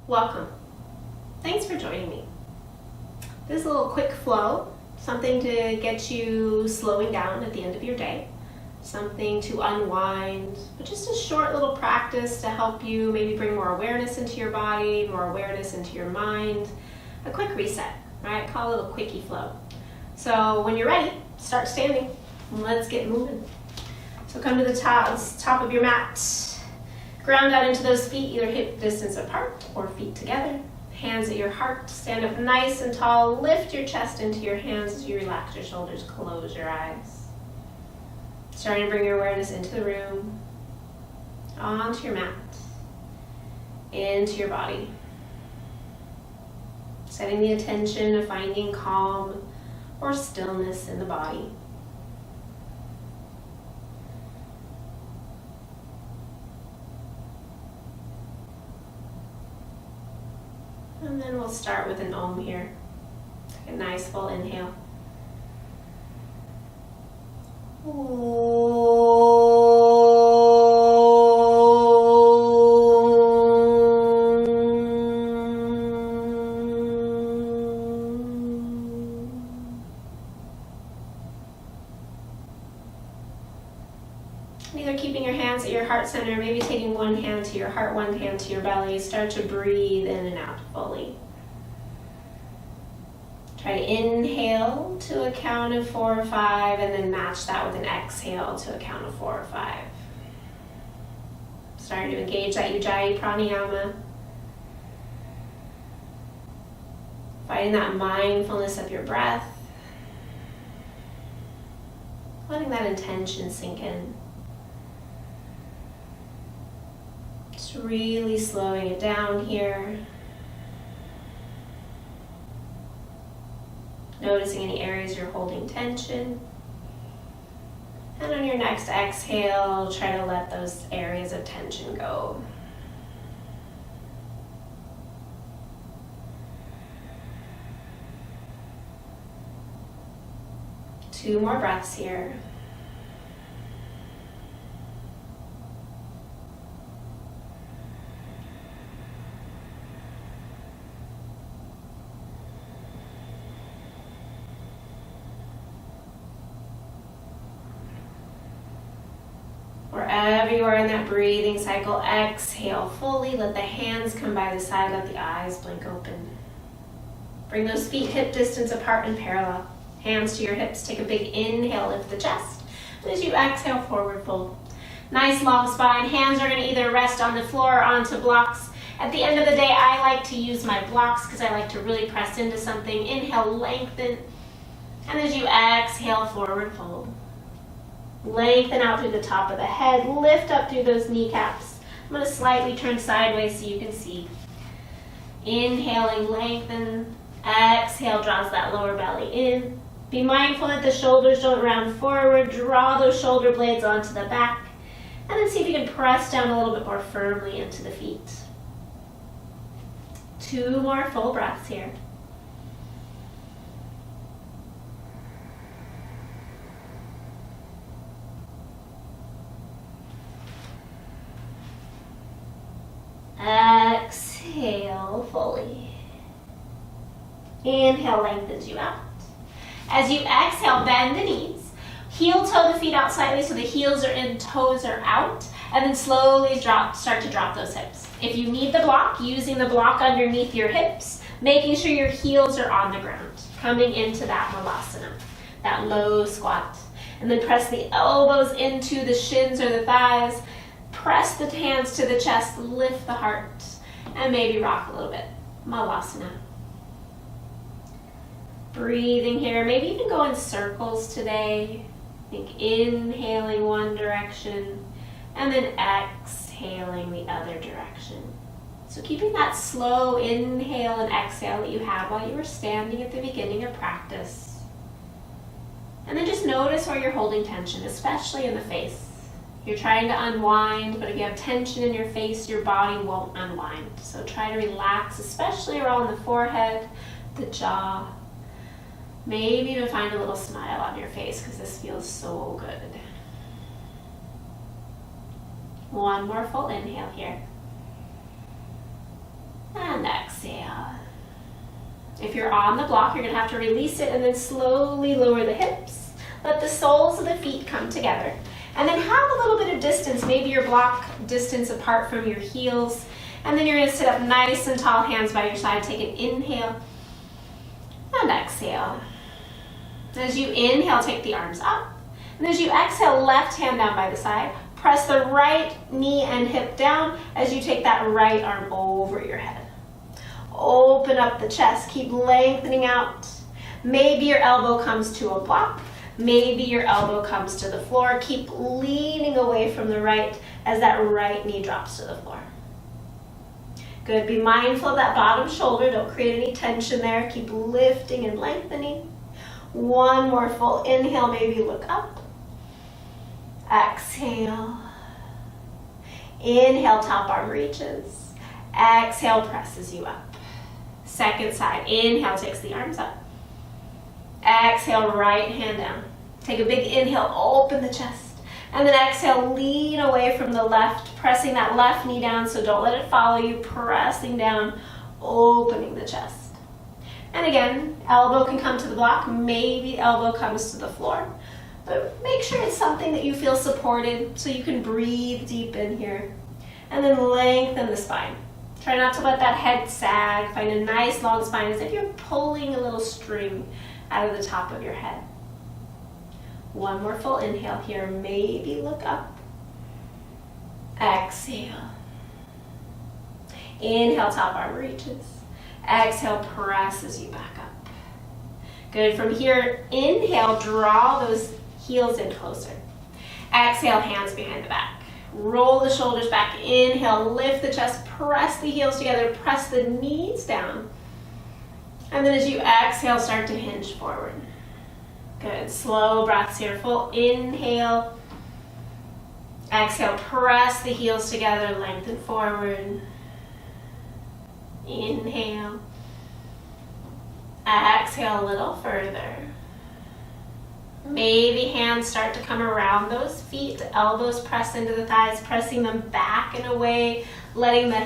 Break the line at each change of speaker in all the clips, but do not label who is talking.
Welcome. Thanks for joining me. This is a little quick flow, something to get you slowing down at the end of your day, something to unwind, but just a short little practice to help you maybe bring more awareness into your body, more awareness into your mind, a quick reset, right? Call it a little quickie flow. So when you're ready, start standing. Let's get moving. So come to the top of your mat. Ground out into those feet, either hip distance apart or feet together. Hands at your heart. Stand up nice and tall. Lift your chest into your hands as you relax your shoulders. Close your eyes. Starting to bring your awareness into the room, onto your mat, into your body. Setting the attention to finding calm or stillness in the body. And then we'll start with an Om here. Take a nice full inhale. Either keeping your hands at your heart center, maybe taking one hand to your heart, one hand to your belly. Start to breathe in and out fully. Try to inhale to a count of 4 or 5, and then match that with an exhale to a count of 4 or 5. Starting to engage that Ujjayi pranayama. Finding that mindfulness of your breath. Letting that intention sink in. Just really slowing it down here. Noticing any areas you're holding tension. And on your next exhale, try to let those areas of tension go. Two more breaths here. Wherever you are in that breathing cycle, exhale fully. Let the hands come by the side. Let the eyes blink open. Bring those feet hip distance apart and parallel. Hands to your hips. Take a big inhale, lift the chest. And as you exhale, forward fold. Nice long spine. Hands are going to either rest on the floor or onto blocks. At the end of the day, I like to use my blocks because I like to really press into something. Inhale, lengthen. And as you exhale, forward fold. Lengthen out through the top of the head. Lift up through those kneecaps. I'm going to slightly turn sideways so you can see. Inhaling, lengthen. Exhale, draws that lower belly in. Be mindful that the shoulders don't round forward. Draw those shoulder blades onto the back. And then see if you can press down a little bit more firmly into the feet. 2 more full breaths here. Exhale fully. Inhale, lengthens you out. As you exhale, bend the knees. Heel toe the feet out slightly so the heels are in, toes are out. And then slowly start to drop those hips. If you need the block, using the block underneath your hips, making sure your heels are on the ground. Coming into that malasana, that low squat. And then press the elbows into the shins or the thighs. Press the hands to the chest, lift the heart, and maybe rock a little bit. Malasana. Breathing here, maybe even go in circles today. Think inhaling one direction, and then exhaling the other direction. So keeping that slow inhale and exhale that you had while you were standing at the beginning of practice. And then just notice where you're holding tension, especially in the face. You're trying to unwind, but if you have tension in your face, your body won't unwind. So try to relax, especially around the forehead, the jaw. Maybe even find a little smile on your face because this feels so good. One more full inhale here. And exhale. If you're on the block, you're going to have to release it and then slowly lower the hips. Let the soles of the feet come together. And then have a little bit of distance, maybe your block distance apart from your heels. And then you're going to sit up nice and tall, hands by your side. Take an inhale and exhale. As you inhale, take the arms up. And as you exhale, left hand down by the side. Press the right knee and hip down as you take that right arm over your head. Open up the chest, keep lengthening out. Maybe your elbow comes to a block. Maybe your elbow comes to the floor. Keep leaning away from the right as that right knee drops to the floor. Good, be mindful of that bottom shoulder. Don't create any tension there. Keep lifting and lengthening. One more full inhale, maybe look up. Exhale. Inhale, top arm reaches. Exhale, presses you up. Second side, inhale, takes the arms up. Exhale, right hand down. Take a big inhale, open the chest. And then exhale, lean away from the left, pressing that left knee down, so don't let it follow you, pressing down, opening the chest. And again, elbow can come to the block, maybe elbow comes to the floor. But make sure it's something that you feel supported so you can breathe deep in here. And then lengthen the spine. Try not to let that head sag. Find a nice long spine as if you're pulling a little string out of the top of your head. One more full inhale here. Maybe look up. Exhale. Inhale, top arm reaches. Exhale, presses you back up. Good. From here, inhale, draw those heels in closer. Exhale, hands behind the back. Roll the shoulders back. Inhale, lift the chest, press the heels together, press the knees down. And then as you exhale, start to hinge forward. Good, slow breaths here. Full inhale. Exhale, press the heels together, lengthen forward. Inhale. Exhale a little further. Maybe hands start to come around those feet, elbows press into the thighs, pressing them back and away, letting the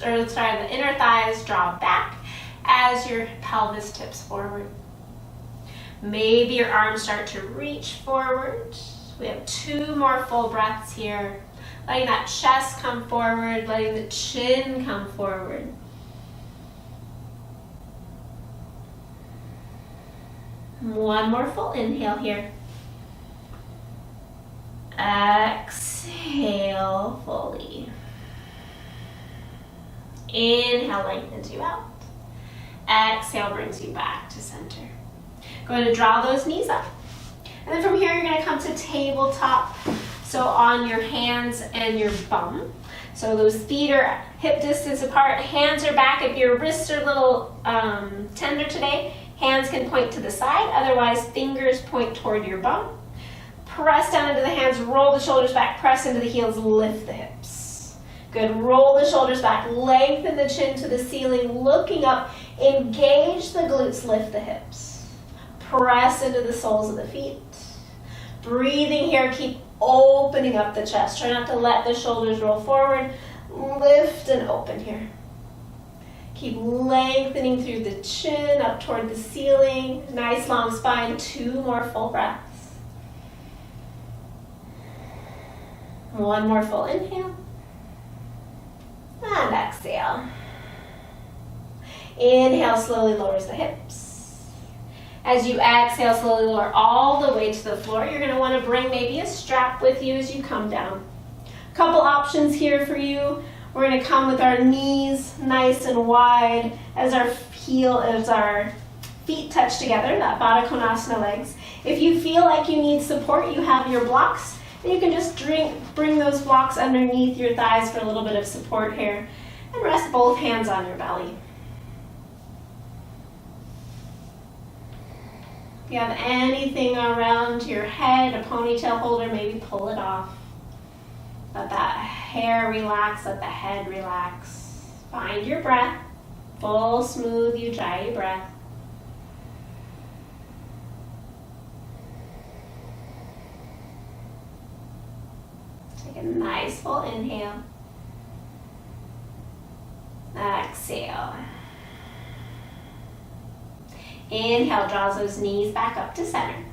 the inner thighs draw back as your pelvis tips forward. Maybe your arms start to reach forward. We have 2 more full breaths here. Letting that chest come forward, letting the chin come forward. One more full inhale here. Exhale fully. Inhale, lengthens you out. Exhale, brings you back to center. Going to draw those knees up. And then from here, you're going to come to tabletop. So on your hands and your bum. So those feet are hip distance apart. Hands are back. If your wrists are a little tender today, hands can point to the side. Otherwise, fingers point toward your bum. Press down into the hands. Roll the shoulders back. Press into the heels. Lift the hips. Good. Roll the shoulders back. Lengthen the chin to the ceiling. Looking up. Engage the glutes. Lift the hips. Press into the soles of the feet. Breathing here, keep opening up the chest. Try not to let the shoulders roll forward. Lift and open here. Keep lengthening through the chin up toward the ceiling. Nice long spine. 2 more full breaths. One more full inhale. And exhale. Inhale, slowly lowers the hips. As you exhale, slowly lower all the way to the floor. You're going to want to bring maybe a strap with you as you come down. A couple options here for you. We're going to come with our knees nice and wide as our feet touch together, that Baddha Konasana legs. If you feel like you need support, you have your blocks, and you can just bring those blocks underneath your thighs for a little bit of support here. And rest both hands on your belly. If you have anything around your head, a ponytail holder, maybe pull it off. Let that hair relax, let the head relax. Find your breath. Full, smooth, ujjayi breath. Take a nice full inhale. Exhale. Inhale, draws those knees back up to center.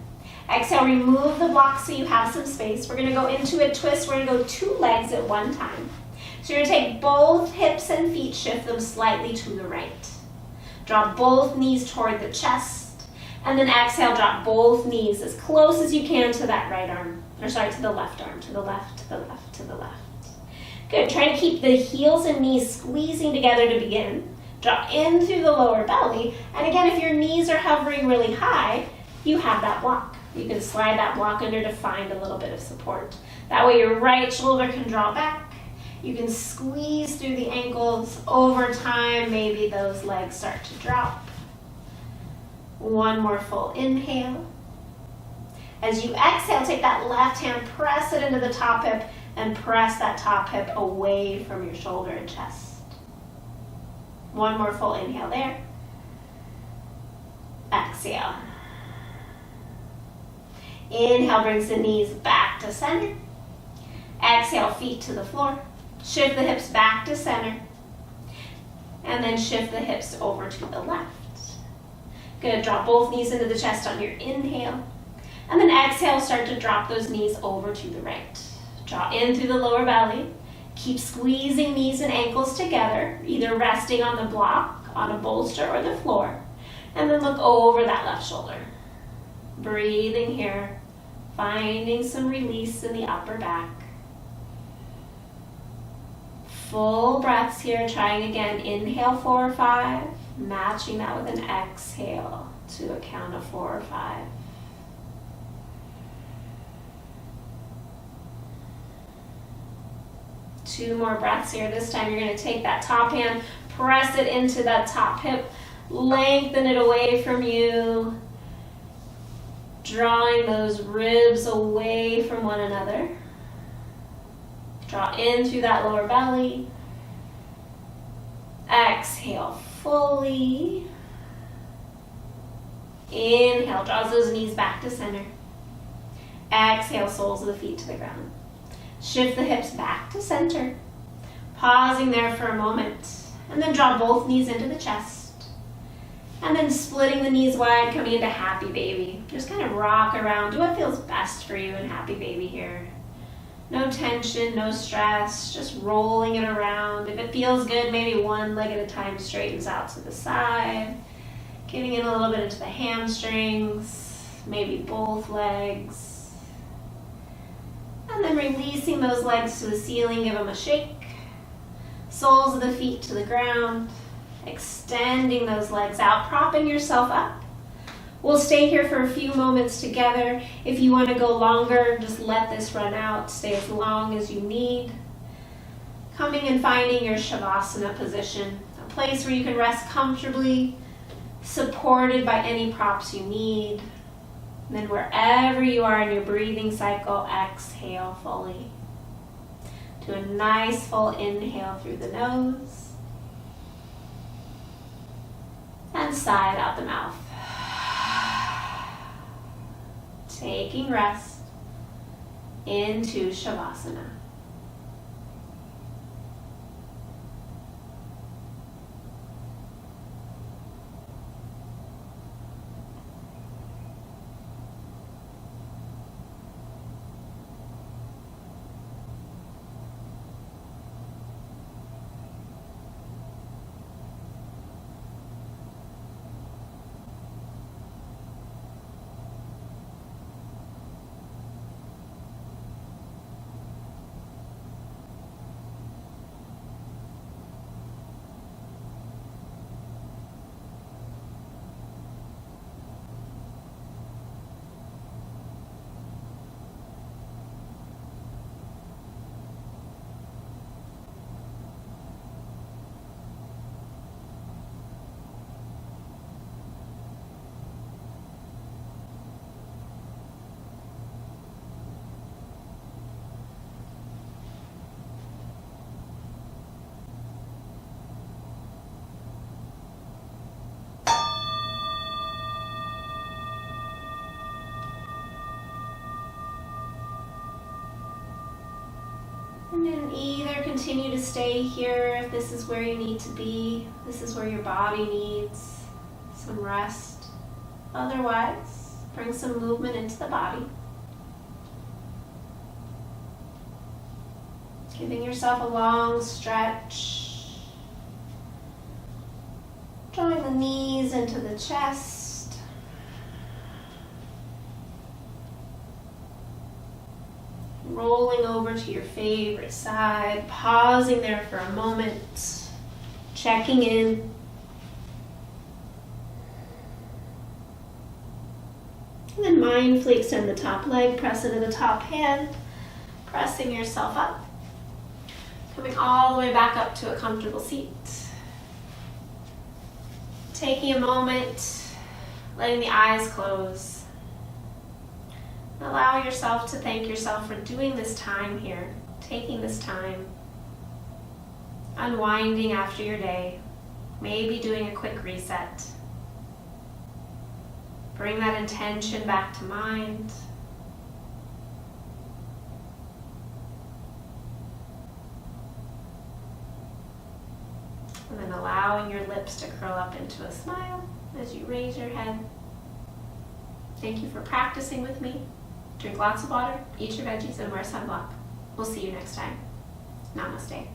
Exhale, remove the block so you have some space. We're gonna go into a twist. We're gonna go 2 legs at one time. So you're gonna take both hips and feet, shift them slightly to the right. Draw both knees toward the chest. And then exhale, drop both knees as close as you can to that right arm. Or sorry, to the left arm. To the left, to the left, to the left. Good, try to keep the heels and knees squeezing together to begin. Drop in through the lower belly. And again, if your knees are hovering really high, you have that block. You can slide that block under to find a little bit of support. That way your right shoulder can draw back. You can squeeze through the ankles. Over time, maybe those legs start to drop. One more full inhale. As you exhale, take that left hand, press it into the top hip, and press that top hip away from your shoulder and chest. One more full inhale there. Exhale. Inhale brings the knees back to center. Exhale, feet to the floor. Shift the hips back to center. And then shift the hips over to the left. Good, drop both knees into the chest on your inhale. And then exhale, start to drop those knees over to the right. Draw in through the lower belly. Keep squeezing knees and ankles together, either resting on the block, on a bolster, or the floor. And then look over that left shoulder. Breathing here, finding some release in the upper back. Full breaths here, trying again. Inhale, 4 or 5, matching that with an exhale to a count of 4 or 5. Two more breaths here. This time you're going to take that top hand, press it into that top hip, lengthen it away from you, drawing those ribs away from one another. Draw in through that lower belly. Exhale fully. Inhale, draws those knees back to center. Exhale, soles of the feet to the ground. Shift the hips back to center. Pausing there for a moment. And then draw both knees into the chest. And then splitting the knees wide, coming into happy baby. Just kind of rock around. Do what feels best for you in happy baby here. No tension, no stress, just rolling it around. If it feels good, maybe one leg at a time straightens out to the side. Getting in a little bit into the hamstrings, maybe both legs. And then releasing those legs to the ceiling, give them a shake. Soles of the feet to the ground. Extending those legs out, propping yourself up. We'll stay here for a few moments together. If you want to go longer, just let this run out. Stay as long as you need. Coming and finding your Shavasana position, a place where you can rest comfortably, supported by any props you need. And then wherever you are in your breathing cycle, exhale fully. Do a nice full inhale through the nose. And sigh out the mouth. Taking rest into Shavasana. And either continue to stay here if this is where you need to be. This is where your body needs some rest. Otherwise, bring some movement into the body. Giving yourself a long stretch. Drawing the knees into the chest. Rolling over to your favorite side. Pausing there for a moment. Checking in. And then mindfully extend the top leg. Press into the top hand. Pressing yourself up. Coming all the way back up to a comfortable seat. Taking a moment, letting the eyes close. Allow yourself to thank yourself for doing this time here, taking this time, unwinding after your day, maybe doing a quick reset. Bring that intention back to mind. And then allowing your lips to curl up into a smile as you raise your head. Thank you for practicing with me. Drink lots of water, eat your veggies, and wear sunblock. We'll see you next time. Namaste.